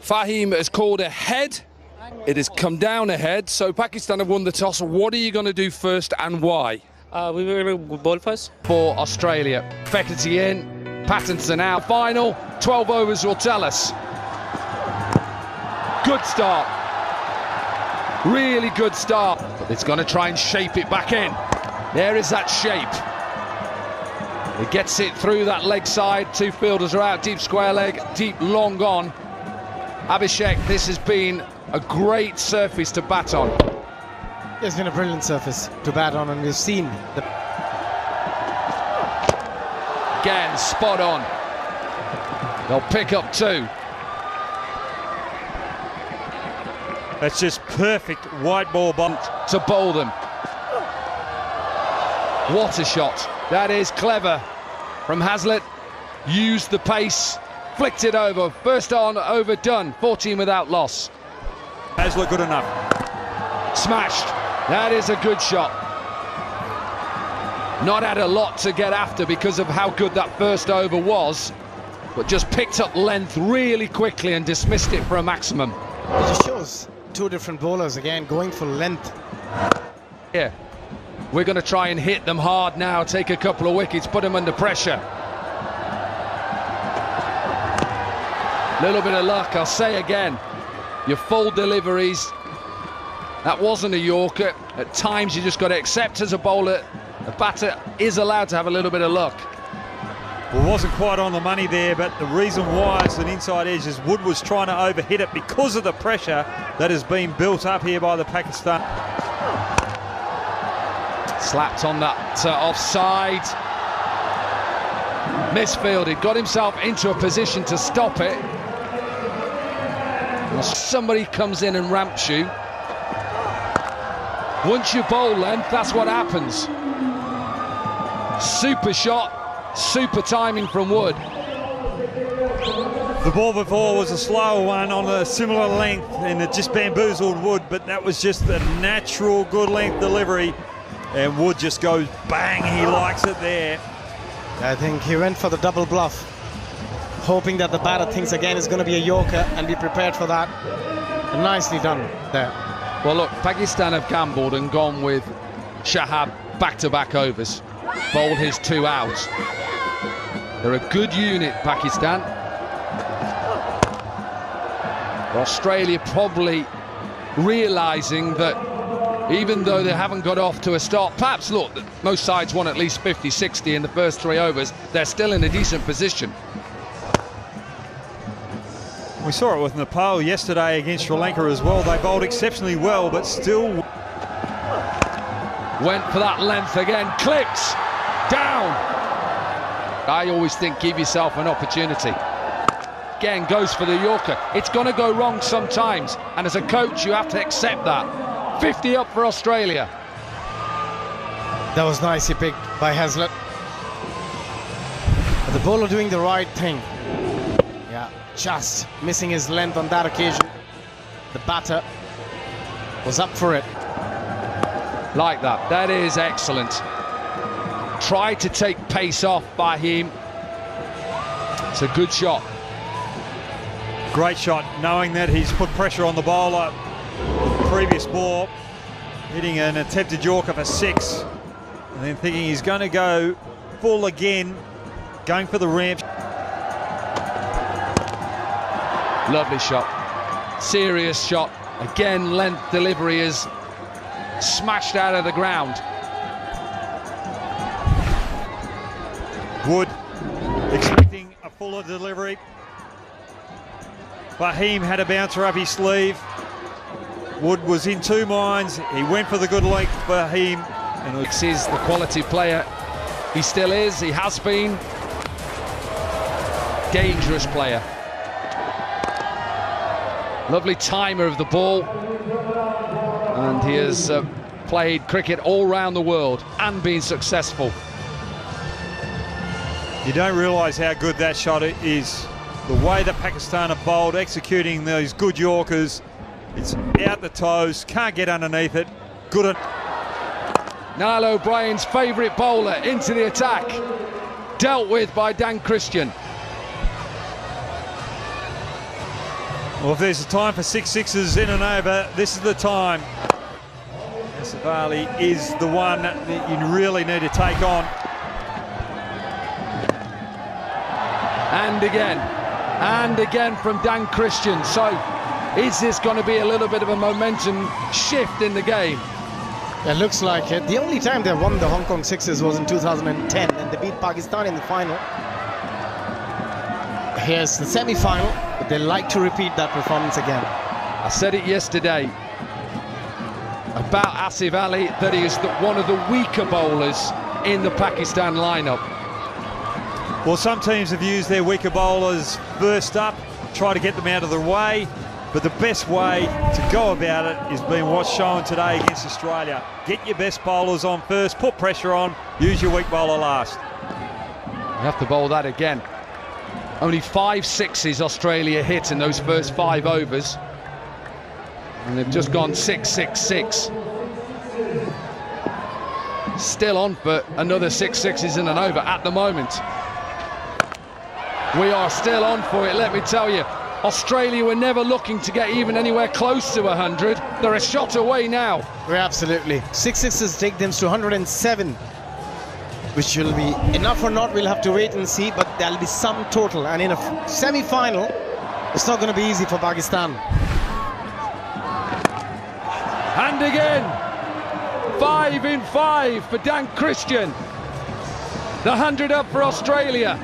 Fahim has called ahead. It has come down ahead. So Pakistan have won the toss. What are you going to do first and why? We will bowl first. For Australia. Fekete in, Pattinson out. Final 12 overs will tell us. Good start. Really good start. But it's going to try and shape it back in. There is that shape. It gets it through that leg side. Two fielders are out. Deep square leg, deep long on. Abhishek, this has been a great surface to bat on. It's been a brilliant surface to bat on, and we've seen the... Again, spot on. They'll pick up two. That's just perfect white ball bunt to bowl them. What a shot. That is clever from Hazlitt. Used the pace, flicked it over. First on, overdone. 14 without loss. Hazlitt good enough. Smashed. That is a good shot. Not had a lot to get after because of how good that first over was, but just picked up length really quickly and dismissed it for a maximum. It just shows two different bowlers again going for length. Yeah. We're going to try and hit them hard now, take a couple of wickets, put them under pressure. Little bit of luck, I'll say again. Your full deliveries. That wasn't a Yorker. At times you just got to accept as a bowler, a batter is allowed to have a little bit of luck. Well, wasn't quite on the money there, but the reason why it's an inside edge is Wood was trying to overhit it because of the pressure that has been built up here by the Pakistan. Slapped on that offside. Misfielded, got himself into a position to stop it. Somebody comes in and ramps you. Once you bowl length, that's what happens. Super shot, super timing from Wood. The ball before was a slower one on a similar length, and it just bamboozled Wood, but that was just the natural good length delivery, and Wood just goes bang. He likes it there. I think he went for the double bluff, hoping that the batter thinks again is going to be a Yorker and be prepared for that. And nicely done there. Well, look, Pakistan have gambled and gone with Shahab back-to-back overs. Bowled his two out. They're a good unit, Pakistan. Australia probably realising that even though they haven't got off to a start, perhaps, look, most sides won at least 50-60 in the first three overs, they're still in a decent position. We saw it with Nepal yesterday against Sri Lanka as well. They bowled exceptionally well, but still... Went for that length again, clipped, down. I always think give yourself an opportunity. Again, goes for the Yorker. It's going to go wrong sometimes, and as a coach you have to accept that. 50 up for Australia. That was nicely picked by Hazlitt. But the bowler doing the right thing. Yeah, just missing his length on that occasion. The batter was up for it. Like that. That is excellent. Tried to take pace off by him. It's a good shot. Great shot, knowing that he's put pressure on the bowler. Previous ball, hitting an attempted Yorker for 6, and then thinking he's going to go full again, going for the ramp. Lovely shot, serious shot. Again, length delivery is smashed out of the ground. Wood expecting a fuller delivery. Fahim had a bouncer up his sleeve. Wood was in two minds. He went for the good length for him. And Hicks is the quality player. He still is, he has been. Dangerous player. Lovely timer of the ball. And he has played cricket all around the world and been successful. You don't realise how good that shot is. The way that Pakistan have bowled, executing those good Yorkers. It's out the toes, can't get underneath it. Good. Niall O'Brien's favourite bowler into the attack. Dealt with by Dan Christian. Well, if there's a time for 6 sixes in and over, this is the time. Asif Ali is the one that you really need to take on. And again from Dan Christian. So is this going to be a little bit of a momentum shift in the game? It looks like it. The only time they won the Hong Kong Sixers was in 2010, and they beat Pakistan in the final. Here's the semi-final, but they like to repeat that performance again. I said it yesterday about Asif Ali, that he is one of the weaker bowlers in the Pakistan lineup. Well, some teams have used their weaker bowlers first up, try to get them out of the way, but the best way to go about it is being what's shown today against Australia. Get your best bowlers on first, put pressure on, use your weak bowler last. You have to bowl that again. Only 5 sixes Australia hit in those first 5 overs. And they've just gone 6-6-6. Still on for another 6 sixes in an over at the moment. We are still on for it, let me tell you. Australia were never looking to get even anywhere close to 100. They're a shot away now. We're absolutely. 6 sixes take them to 107, which will be enough or not, we'll have to wait and see, but there'll be some total. And in a semi-final, it's not going to be easy for Pakistan. And again, 5 in 5 for Dan Christian. The 100 up for Australia.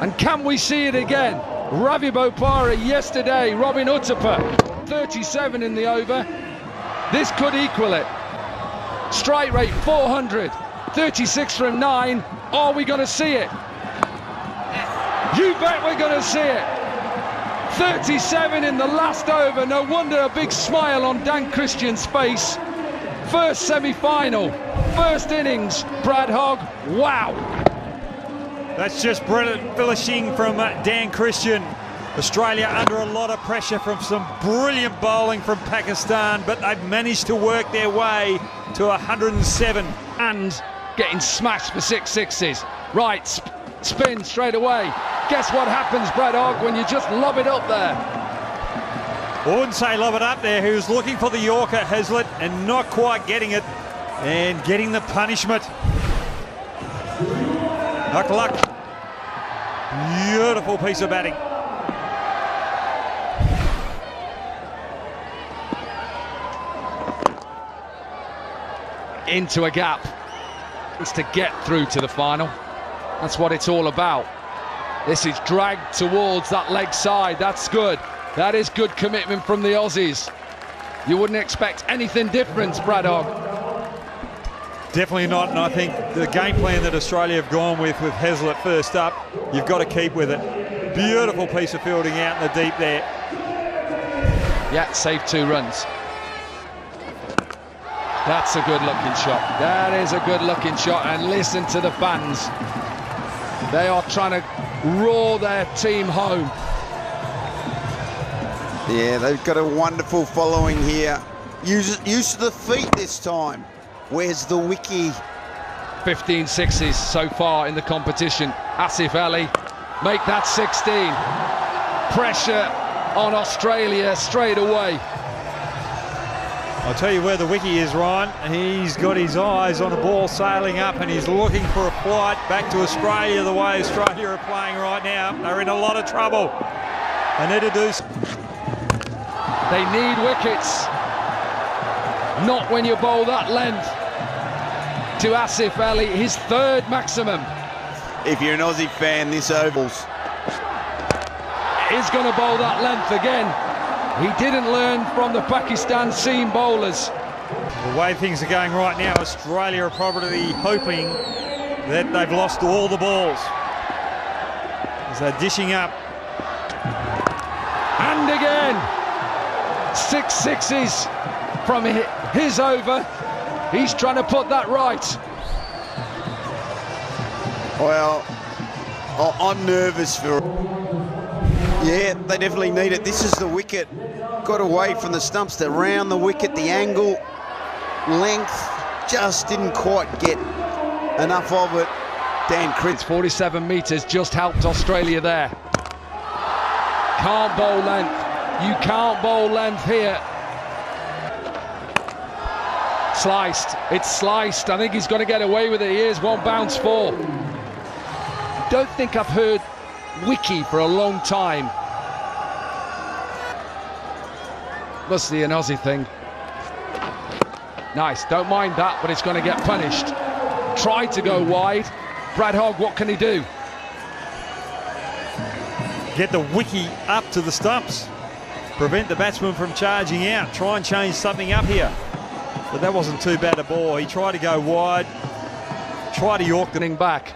And can we see it again? Ravi Bopara yesterday, Robin Uthappa, 37 in the over. This could equal it. Strike rate 400, 36 from 9. Are we going to see it? You bet we're going to see it. 37 in the last over. No wonder a big smile on Dan Christian's face. First semi-final, first innings, Brad Hogg. Wow. That's just brilliant finishing from Dan Christian. Australia under a lot of pressure from some brilliant bowling from Pakistan, but they've managed to work their way to 107. And getting smashed for 6 sixes. Right, spin straight away. Guess what happens, Brad Hogg, when you just lob it up there? I wouldn't say lob it up there. He was looking for the Yorker, Heazlett, and not quite getting it, and getting the punishment. Knock luck. Beautiful piece of batting. Into a gap. It's to get through to the final. That's what it's all about. This is dragged towards that leg side. That's good. That is good commitment from the Aussies. You wouldn't expect anything different, Brad Hogg. Definitely not, and I think the game plan that Australia have gone with Heazlett first up, you've got to keep with it. Beautiful piece of fielding out in the deep there. Yeah, saved 2 runs. That's a good looking shot. That is a good looking shot, and listen to the fans. They are trying to roar their team home. Yeah, they've got a wonderful following here. Use of the feet this time. Where's the wicky? 15 sixes so far in the competition. Asif Ali make that 16. Pressure on Australia straight away. I'll tell you where the wicky is, Ryan. He's got his eyes on a ball sailing up, and he's looking for a flight back to Australia the way Australia are playing right now. They're in a lot of trouble. They need to do... They need wickets. Not when you bowl that length to Asif Ali, his 3rd maximum. If you're an Aussie fan, this oval's. He's going to bowl that length again. He didn't learn from the Pakistan seam bowlers. The way things are going right now, Australia are probably hoping that they've lost all the balls as they're dishing up. And again, 6 sixes from his over. He's trying to put that right. Well, I'm nervous for... Yeah, they definitely need it. This is the wicket. Got away from the stumps, they're round the wicket, the angle, length, just didn't quite get enough of it. Dan Christian. 47 metres just helped Australia there. Can't bowl length. You can't bowl length here. Sliced. It's sliced. I think he's going to get away with it. Here's one bounce four. Don't think I've heard Wiki for a long time. Must be an Aussie thing. Nice. Don't mind that, but it's going to get punished. Tried to go wide. Brad Hogg, what can he do? Get the wicky up to the stumps. Prevent the batsman from charging out. Try and change something up here. But that wasn't too bad a ball. He tried to go wide. Try to york the back.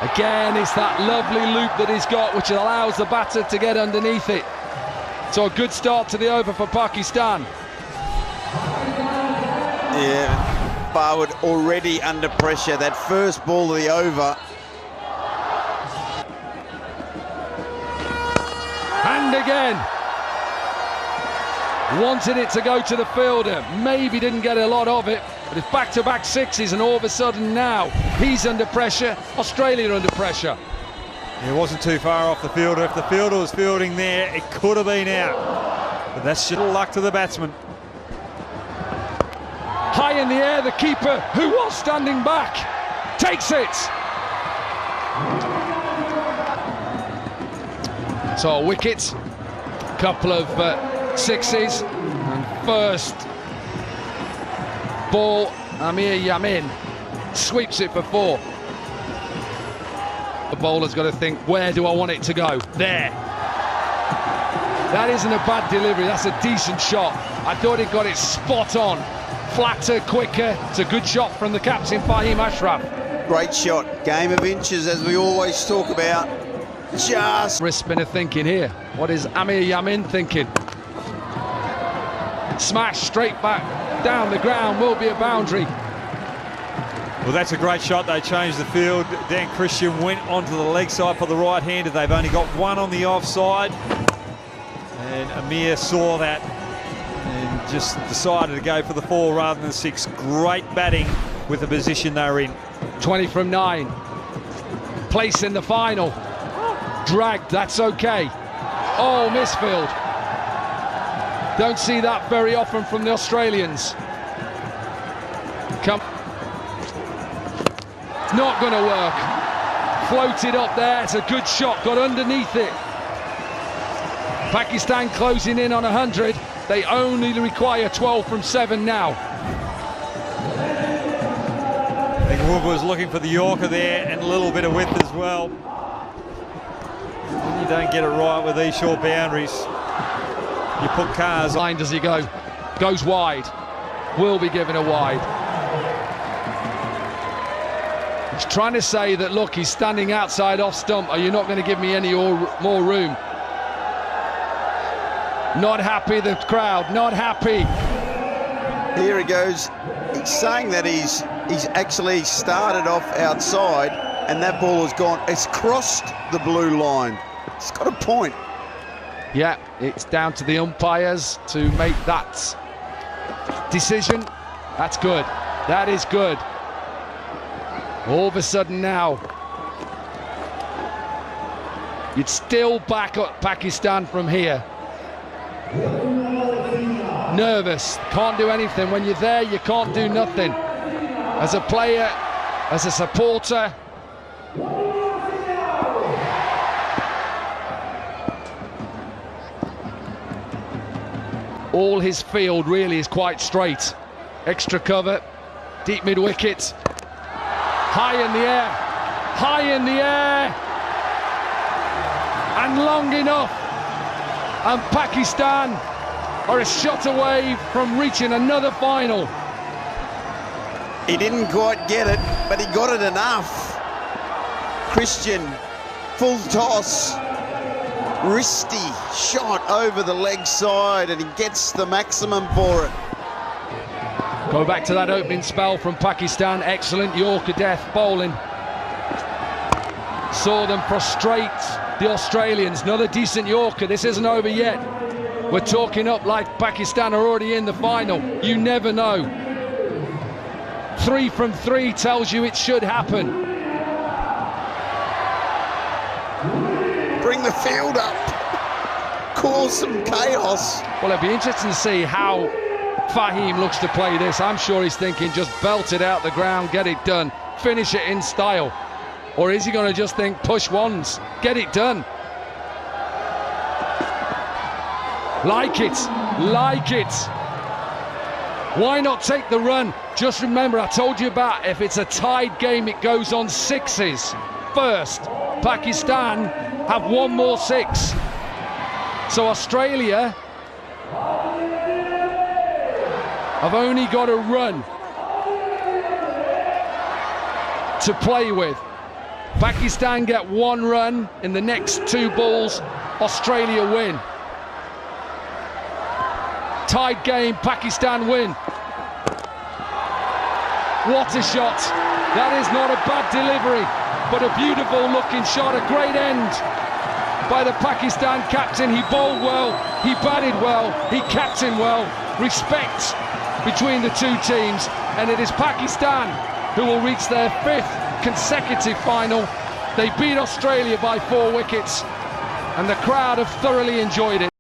Again, it's that lovely loop that he's got, which allows the batter to get underneath it. So a good start to the over for Pakistan. Yeah, Barwood already under pressure. That first ball of the over. And again. Wanted it to go to the fielder. Maybe didn't get a lot of it. But it's back-to-back sixes, and all of a sudden now he's under pressure. Australia under pressure. It wasn't too far off the fielder. If the fielder was fielding there, it could have been out. But that's just luck to the batsman. High in the air, the keeper, who was standing back, takes it. So a wicket, couple of sixes, and first ball, Amir Yamin sweeps it for four. The bowler's got to think, where do I want it to go? There. That isn't a bad delivery, that's a decent shot. I thought he got it spot on. Flatter, quicker. It's a good shot from the captain, Fahim Ashraf. Great shot. Game of inches, as we always talk about. Just... Wrist spinner thinking here. What is Amir Yamin thinking? Smash straight back down the ground, will be a boundary. Well, that's a great shot. They changed the field. Dan Christian went onto the leg side for the right-hander. They've only got one on the offside. And Amir saw that and just decided to go for the four rather than six. Great batting with the position they're in. 20 from 9. Place in the final. Dragged, that's okay. Oh, misfield. Don't see that very often from the Australians. Come. Not going to work. Floated up there. It's a good shot. Got underneath it. Pakistan closing in on 100. They only require 12 from 7 now. I think Wood was looking for the Yorker there and a little bit of width as well. When you don't get it right with these short boundaries, you put cars on. Line does he go? Goes wide. Will be given a wide. He's trying to say that, look, he's standing outside off stump. Are you not going to give me any more room? Not happy, the crowd, not happy. Here he goes. He's saying that he's actually started off outside and that ball has gone. It's crossed the blue line. It's got a point. Yeah, it's down to the umpires to make that decision. That's good. That is good. All of a sudden now, you'd still back up Pakistan from here. Nervous, can't do anything. When you're there, you can't do nothing. As a player, as a supporter. All his field really is quite straight. Extra cover, deep mid-wicket. High in the air, high in the air. And long enough. And Pakistan are a shot away from reaching another final. He didn't quite get it, but he got it enough. Christian, full toss. Wristy shot over the leg side and he gets the maximum for it. Go back to that opening spell from Pakistan. Excellent Yorker death bowling. Saw them prostrate the Australians. Another decent Yorker. This isn't over yet. We're talking up like Pakistan are already in the final. You never know. 3 from 3 tells you it should happen. Bring the field up. cause some chaos. Well, it'd be interesting to see how Fahim looks to play this. I'm sure he's thinking just belt it out the ground, get it done, finish it in style. Or is he going to just think push ones, get it done? Like it, like it. Why not take the run? Just remember, I told you about if it's a tied game, it goes on sixes first. Pakistan have one more six. So Australia have only got a run to play with. Pakistan get one run in the next two balls, Australia win. Tied game, Pakistan win. What a shot. That is not a bad delivery, but a beautiful looking shot, a great end by the Pakistan captain. He bowled well, he batted well, he captained well. Respect between the two teams, and it is Pakistan who will reach their 5th consecutive final. They beat Australia by 4 wickets, and the crowd have thoroughly enjoyed it.